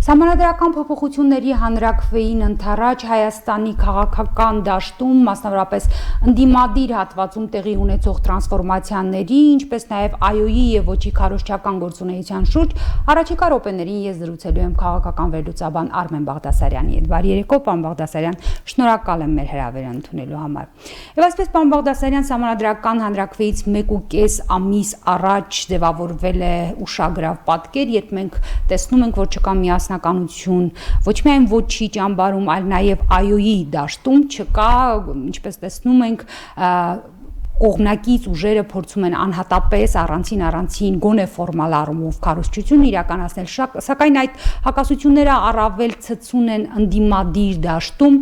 Սահմանադրական փոփոխությունների հանրաքվեին ընթառաջ Հայաստանի քաղաքական դաշտում, մասնավորապես ընդդիմադիր հատվածում տեղի ունեցող տրանսֆորմացիաների, ինչպես նաև ԱՅՈ-ի եւ ոչի քարոզչական գործունեության շուրջ առաջիկա րոպեներին ես զրուցելու եմ քաղաքական վերլուծաբան Արմեն Բաղդասարյանի հետ։ Բարի երեկո, պարոն Բաղդասարյան, շնորհակալ եմ մեր հրավերը ընդունելու համար։ Եվ այսպես, պարոն Բաղդասարյան, Սահմանադրական հանրաքվեից 1.5 ամիս առաջ ձևավորվել է ուշագրավ պատկեր, երբ մենք տեսնում ենք, որ չկա միասնականություն ոչ միայն ոչի ճամբարում, այլ նաև ԱՅՈ-ի դաշտում չկա, ինչպես տեսնում ենք, կողմնակից ուժերը փորձում են անհատապես առանցին գոնե ֆորմալ առումով քարոզչություն իրականացնել, սակայն այդ հակասությունները առավել ցցուն են ընդդիմադիր դաշտում,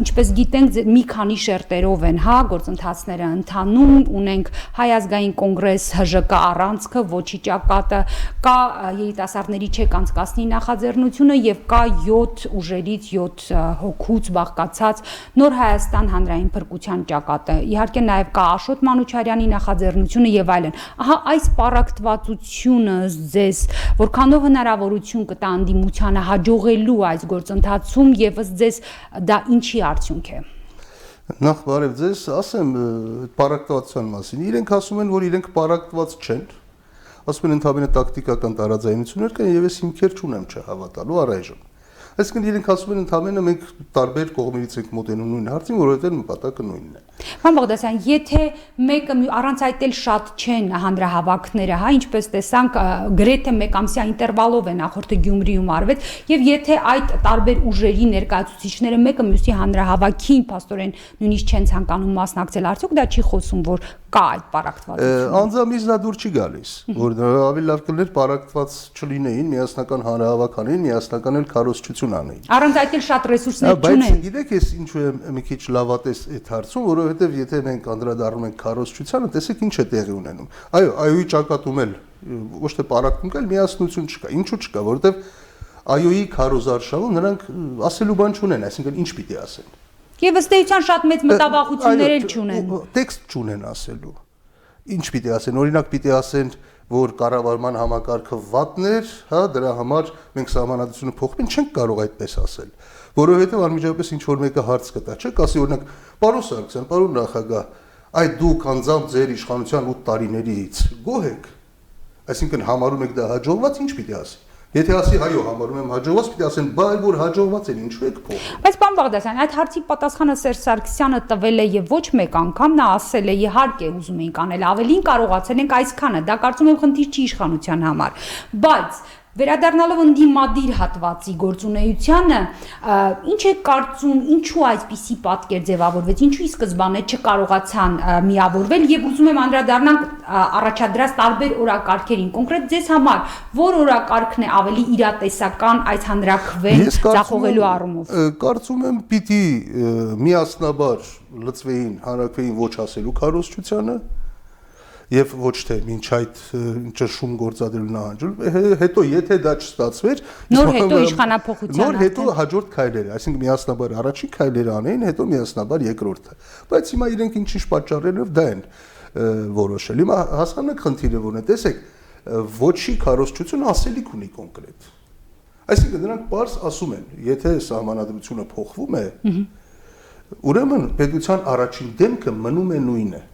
ինչպես գիտենք, մի քանի շերտերով են, գործընթացները ընթանում, ունենք Հայ ազգային կոնգրես ՀԺԿ առանցքը, ոչի ճակատը, կա երիտասարդների չեք անցկացնի նախաձեռնությունը եւ կա 7 ուժերից 7 հոգուց բաղկացած Նոր Հայաստան հանրային փրկության ճակատը, իհարկե նաեւ կա Աշոտ Մանուչարյանի նախաձեռնությունը եւ այլն։ Ահա այս պարակտվածությունը ձեզ որքանով հնարավորություն կտա ընդդիմությանը հաջողելու այս գործընթացում եւ ըստ ձեզ դա ինչի արդյունք է։ Նախ բարև ձեզ, ասեմ պարակտվածության մասին։ Իրենք ասում են, որ իրենք պարակտված չեն։ Ասում են ընդհանրապես տակտիկական տարաձայնություններ կան եւ ես հիմքեր չունեմ չհավատալու առայժմ։ Այսինքն իրենք ասում են ընդհանրապես մենք տարբեր կողմերից ենք մոտենում նույն հարցին, որովհետև նպատակը նույնն է։ Պարոն Բաղդասարյան, եթե մեկը առանց այդ էլ շատ չեն հանրահավաքները, ինչպես տեսանք, գրեթե մեկ ամսյա ինտերվալով է նախորդը Գյումրիում արվեց, եւ եթե այդ տարբեր ուժերի ներկայացուցիչները մեկը մյուսի հանրահավաքին փաստորեն նույնիսկ չեն ցանկանում մասնակցել, արդյոք դա չի խոսում, որ կա այդ պարակտվածությունը։ Անձամից դա դուր չի գալիս, որ ավելի լավ կլիներ պարակտված չլինեին, միասնական հանրահավաք անեին, միասնական էլ քարոզչություն անեին։ Առանց այդ էլ շատ ռեսուրսներ չունեն։ Բայց գիտեք, ես ինչու եմ մի քիչ լավատես այդ հարցում, որովհետև եթե մենք անդրադառնում ենք քարոզչությանը, տեսեք ինչ է տեղի ունենում։ Այո, ԱՅՈ-ի ճակատում էլ ոչ թե պարակտում կա, միասնություն չկա։ Ինչու չկա, որովհետև ԱՅՈ-ի քարոզարշավում նրանք ասելու բան չունեն, այսինքն ինչ պիտի ասեն։ Եվ ըստ էության շատ մեծ մտավախություններ էլ չունեն։ Տեքստ չունեն ասելու։ Ինչ պիտի ասեն, օրինակ պիտի ասեն, որ կառավարման համակարգը վատներ, դրա համար մենք սահմանադրությունը փոխում չենք կարող այդպես ասել, որովհետև անմիջապես ինչ որ մեկը հարց կտա, չէ՞, ասի օրինակ, պարոն Սարգսյան, պարոն նախագահ, այդ դուք անձամբ ձեր իշխանության 8 տարիներից գոհ եք, այսինքն համարում եք դա հաջողված, ինչ պիտի ասի։ Եթե ասի հայո համարում եմ հաջողված, պիտի ասեն, բայց որ հաջողված են, ինչու եք փոխում։ Բայց պարոն Բաղդասարյան, այդ հարցի պատասխանը Սերժ Սարգսյանը տվել է եւ ոչ մեկ անգամ նա ասել է, իհարկե ուզում ենք անել ավելին, կարողացել ենք այսքանը, դա կարծում եմ խնդիր չի իշխանության համար, բայց վերադառնալով ընդդիմադիր հատվածի գործունեությանը, ինչ է կարծում, ինչու այսպիսի պատկեր ձևավորվեց, ինչու ի սկզբանե չկարողացան միավորվել եւ ուզում եմ անդրադառնանք առաջադրած տարբեր օրակարգերին, կոնկրետ ձեզ համար, որ օրակարգն է ավելի իրատեսական այս հանրաքվեն ցախողելու առումով։ Կարծում եմ պիտի միասնաբար լծվեին հանրաքվեին ոչ ասելու քարոզչությանը եւ ոչ թե ինչ այդ ճշում գործադրելու նահանջում, հետո եթե դա չստացվեր, նոր հետո իշխանապողության, նոր հետո հաջորդ քայլերը, այսինքն միասնաբար առաջին քայլերը անեին, հետո միասնաբար երկրորդը։ Բայց հիմա իրենք ինչ-ինչ պատճառներով դա են որոշել։ Հիմա հասկանանք խնդիրը որն է, տեսեք, ոչի քարոզչությունը ասելիք ունի կոնկրետ։ Այսինքն նրանք պարզ ասում են, եթե սահմանադրությունը փոխվում է, ուրեմն պետության առաջին դեմքը մնում է նույնը։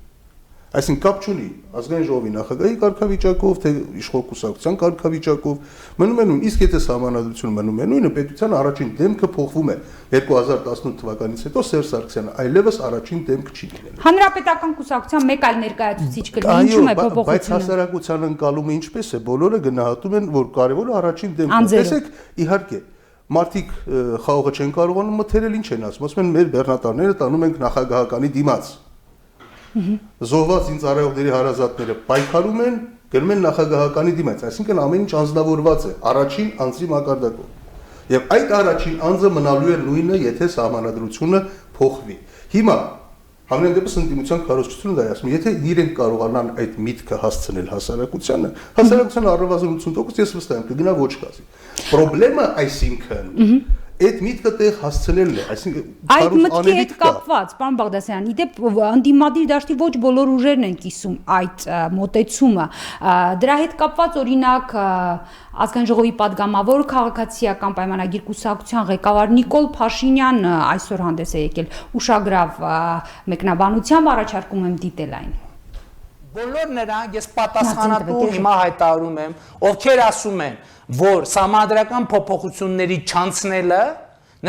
Այսինքն կապ չունի ազգային ժողովի նախագահի կարգավիճակով, թե իշխող կուսակցության կարգավիճակով, մնում է նույն, իսկ եթե սահմանադրությունը մնում է նույնը, պետության առաջին դեմքը փոխվում է 2018 թվականից հետո Սերժ Սարգսյանը այլևս առաջին դեմք չի լինելու։ Հանրապետական կուսակցության մեկ այլ ներկայացուցիչ կլինի, ինչու՞ է փոփոխությունը։ Բայց հասարակության ընկալումը ինչպես է, բոլորը գնահատում են, որ կարևորը առաջին դեմքն է։ Տեսեք, իհարկե մարդիկ խաղողը չեն կարողանում մթերել, ինչ են ասում են մեր բեռնատարները տանում ենք նախագահականի դիմաց։ Զոհված ինձ արայողների հարազատները պայքարում են, գնում են նախագահականի դիմաց, այսինքն ամեն ինչ անձնավորված է առաջին անձի մակարդակով։ Եվ այդ առաջին անձը մնալու է նույնը, եթե սահմանադրությունը փոխվի։ Հիմա Համենայն դեպս ընդդիմության քարոզչությունը դա է ասում, եթե իրենք կարողանան այդ միտքը հասցնել հասարակությանը, հասարակության առնվազն 80% ես վստահ եմ կգնա ոչ կազի։ Պրոբլեմը այսինքն այդ միտքը տեղ հասցնելն է, այսինքն այդ մտքի հետ կապված, պարոն Բաղդասարյան, իդեպ ընդդիմադիր դաշտի ոչ բոլոր ուժերն են կիսում այդ մոտեցումը։ Դրա հետ կապված օրինակ Ազգային ժողովի падգամավոր քաղաքացիական պայմանագիր կուսակցության ղեկավար Նիկոլ Փաշինյանը այսօր հանդես է եկել ուշագրավ մեկնաբանությամբ, առաջարկում եմ դիտել այն։ Բոլոր նրանք ես պատասխանատու հիմա հայտարարում եմ, ովքեր ասում են, որ սահմանադրական փոփոխությունների չանցնելը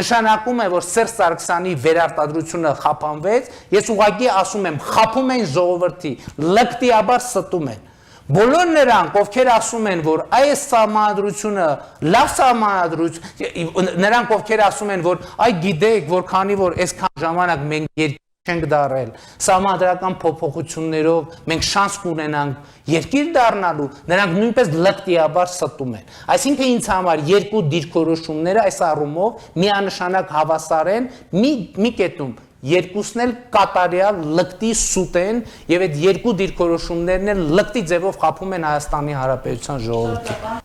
նշանակում է, որ Սերժ Սարգսյանի վերարտադրությունը խափանվեց, ես ուղղակի ասում եմ, խափում են ժողովրդի, լկտիաբար ստում են։ Բոլոր նրանք, ովքեր ասում են, որ այս սահմանադրությունը լավ սահմանադրություն, նրանք ովքեր ասում են, որ այ գիտեք, որ քանի որ այսքան ժամանակ մենք չենք դարել, սահմանադրական փոփոխություններով մենք շանս կունենանք երկիր դառնալու, նրանք նույնպես լկտիաբար ստում են։ Այսինքն ինձ համար երկու դիրքորոշումները այս առումով միանշանակ հավասար են, մի կետում երկուսն էլ կատարյալ լկտի սուտ են եւ այդ երկու դիրքորոշումներն էլ լկտի ձևով խափում են Հայաստանի Հանրապետության ժողովրդին։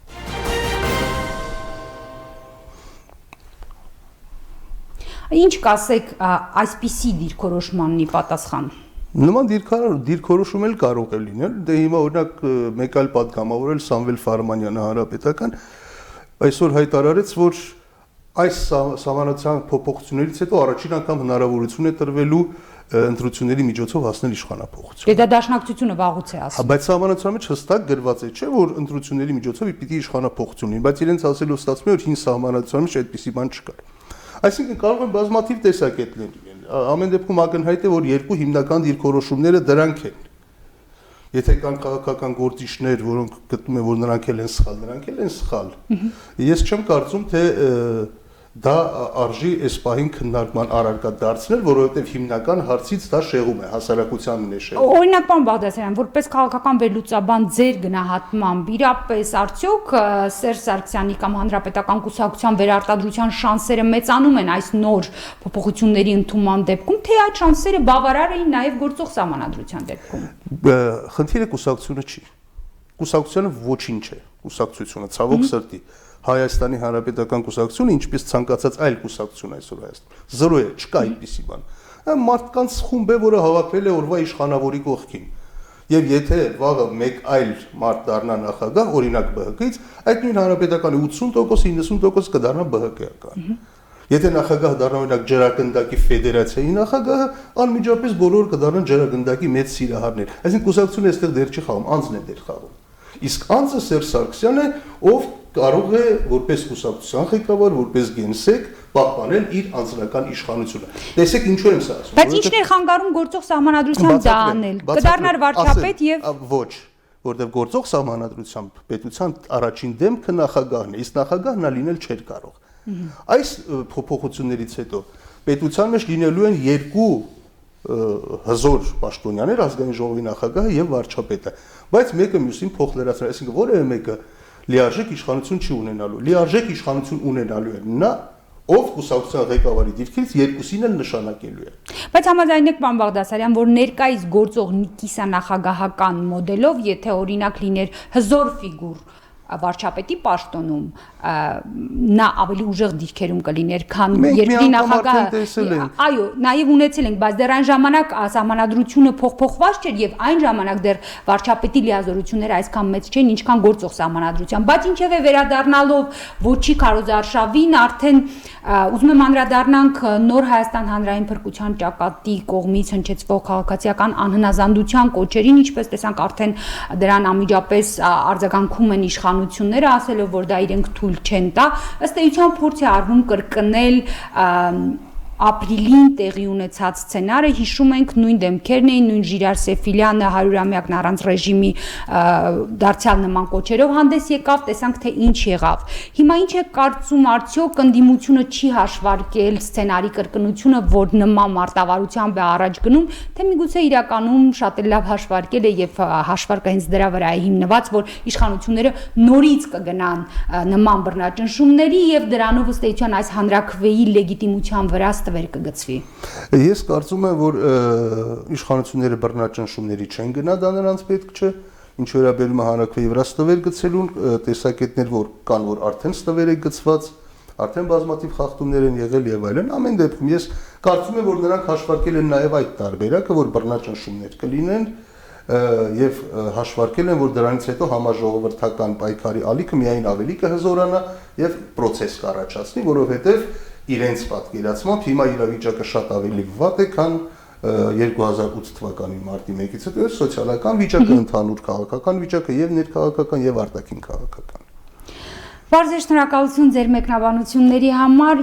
Ինչ կասեք այսպիսի դիրքորոշմանն ի պատասխան։ Նման դիրքորոշում էլ կարող է լինել, դե հիմա օրինակ մեկ այլ падգամավոր էլ Սամվել Ֆարմանյանը հանրապետական այսօր հայտարարեց, որ այս սահմանադրական փոփոխություններից հետո առաջին անգամ հնարավորություն է տրվելու ընտրությունների միջոցով հասնել իշխանափոխություն։ Դա դաշնակցությունը վաղուց է ասում։ Բայց սահմանադրության մեջ հստակ գրված է, չէ, որ ընտրությունների միջոցով պիտի իշխանափոխություն լինի, բայց իրենց ասելով ստացվում է, որ հին սահմանադրության մեջ այդպիսի բան չկար։ Այսինքն կարող են բազմաթիվ տեսակետ լինել։ Ամեն դեպքում ակնհայտ է, որ երկու հիմնական դիրքորոշումները դրանք են։ Եթե կան քաղաքական գործիչներ, որոնք գտնում են, որ նրանք էլ են սխալ, նրանք էլ են սխալ։ Ես չեմ կարծում, թե դա արժի այս պահին քննարկման առարկա դարձնել, որովհետև հիմնական հարցից դա շեղում է, հասարակության մեջ շեղում։ Օրինակ, պարոն Բաղդասարյան, որպես քաղաքական վերլուծաբան ձեր գնահատմամբ, իրապես արդյոք Սերժ Սարգսյանի կամ հանրապետական կուսակցության վերարտադրության շանսերը մեծանում են այս նոր փոփոխությունների ընդունման դեպքում, թե այդ շանսերը բավարար էին նաև գործող սահմանադրության դեպքում։ Խնդիրը կուսակցությունը չի։ Կուսակցությունը ոչինչ է, կուսակցությունը ցավոք սրտի։ Հայաստանի Հանրապետական կուսակցությունը, ինչպես ցանկացած այլ կուսակցություն այսօր Հայաստանում, զրո է, չկա այդպիսի բան։ Մարդկանց խումբ է, որը հավաքվել է օրվա իշխանավորի կողքին։ Եվ եթե վաղը մեկ այլ մարդ դառնա նախագահ, օրինակ ԲՀԿ-ից, այդ նույն հանրապետականի 80%, 90% կդառնա ԲՀԿ-ական։ Եթե նախագահ դառնա օրինակ ջրագնդակի ֆեդերացիայի նախագահը, անմիջապես բոլոր կդառնան ջրագնդակի մեծ սիրահարներ։ Այսինքն կուսակցությունը այստեղ դեր չի խաղում, անձն է դեր խաղում։ Իսկ անձը Սերժ Սարգսյանն է, ով կարող է որպես կուսակցության ղեկավար, որպես գենսեք պահպանել իր անձնական իշխանությունը։ Տեսեք ինչու եմ սա ասում։ Բայց ինչն է խանգարում գործող սահմանադրությամբ դա անել։ Կդառնար վարչապետ եւ ոչ, որտեղ գործող սահմանադրությամբ պետության առաջին դեմքը նախագահն է, իսկ նախագահն նա լինել չէր կարող։ Այս փոփոխություններից հետո պետության մեջ լինելու են երկու հզոր պաշտոնյաներ, ազգային ժողովի նախագահը եւ վարչապետը, բայց մեկը մյուսին փոխ լրացնել, այսինքն որևէ մեկը լիարժեք իշխանություն չի ունենալու։ Լիարժեք իշխանություն ունենալու է նա, ով կուսակցության ղեկավարի դիրքից երկուսին էլ նշանակելու է։ Բայց համաձայն եք, պարոն Բաղդասարյան, որ ներկայիս գործող կիսանախագահական մոդելով, եթե օրինակ լիներ հզոր ֆիգուր վարչապետի պաշտոնում, նա ավելի ուժեղ դիրքերում կլիներ, քան երկրի նախագահը։ Այո, նաև ունեցել ենք, բայց դեռ այն ժամանակ սահմանադրությունը փոխփոխված չէր եւ այն ժամանակ դեռ վարչապետի լիազորությունները այսքան մեծ չէին, ինչքան գործող սահմանադրության։ Բայց ինչևէ վերադառնալով ոչի քարոզարշավին, արդեն ուզում եմ անդրադառնանք նոր Հայաստան հանրային փրկության ճակատի կողմից հնչեցվող քաղաքացիական անհնազանդության կոչերին, ինչպես տեսանք, արդեն դրան անմիջապես արձագանքում են իշխանությունները, ասելով, որ դա իրենք թույլ չեն տա, ըստ էության փորձ է արվում կրկնել ապրիլին տեղի ունեցած սցենարը, հիշում ենք նույն դեմքերն էին, նույն Ժիրար Սեֆիլյանը 100-ամյակն առանց ռեժիմի դարձյալ նման կոչերով հանդես եկավ, տեսանք թե ինչ եղավ։ Հիմա ինչ է կարծում, արդյոք ընդդիմությունը չի հաշվարկել սցենարի կրկնությունը, որ նման մարտավարությամբ է առաջ գնում, թե միգուցե իրականում շատ լավ հաշվարկել է եւ հաշվարկը հենց դրա վրա է հիմնված, որ իշխանությունները նորից կգնան նման բռնաճնշումների եւ դրանով ըստ էության այս հանրաքվեի լեգիտիմության վրա ստվեր կգծվի։ Ես կարծում եմ, որ իշխանությունները բռնաճնշումների չեն գնա, դա նրանց պետք չէ։ Ինչ վերաբերում է հանրաքվեի վրա ստվեր գծելուն, տեսակետներ որ կան, որ արդեն ստվեր է գծված, արդեն բազմաթիվ խախտումներ են եղել եւ այլն։ Ամեն դեպքում ես կարծում եմ, որ նրանք հաշվարկել են նաեւ այդ տարբերակը, որ բռնաճնշումներ կլինեն եւ հաշվարկել են, որ դրանից հետո համաժողովրդական պայքարի ալիքը միայն ավելի կհզորանա եւ process կառաջացնի, որովհետեւ իրենց պատկերացմամբ հիմա իրավիճակը շատ ավելի վատ է, քան 2008 թվականի մարտի 1-ից հետո սոցիալական վիճակը, ընդհանուր քաղաքական վիճակը եւ ներքաղաքական եւ արտաքին քաղաքական։ Բարձր շնորհակալություն ձեր մեկնաբանությունների համար։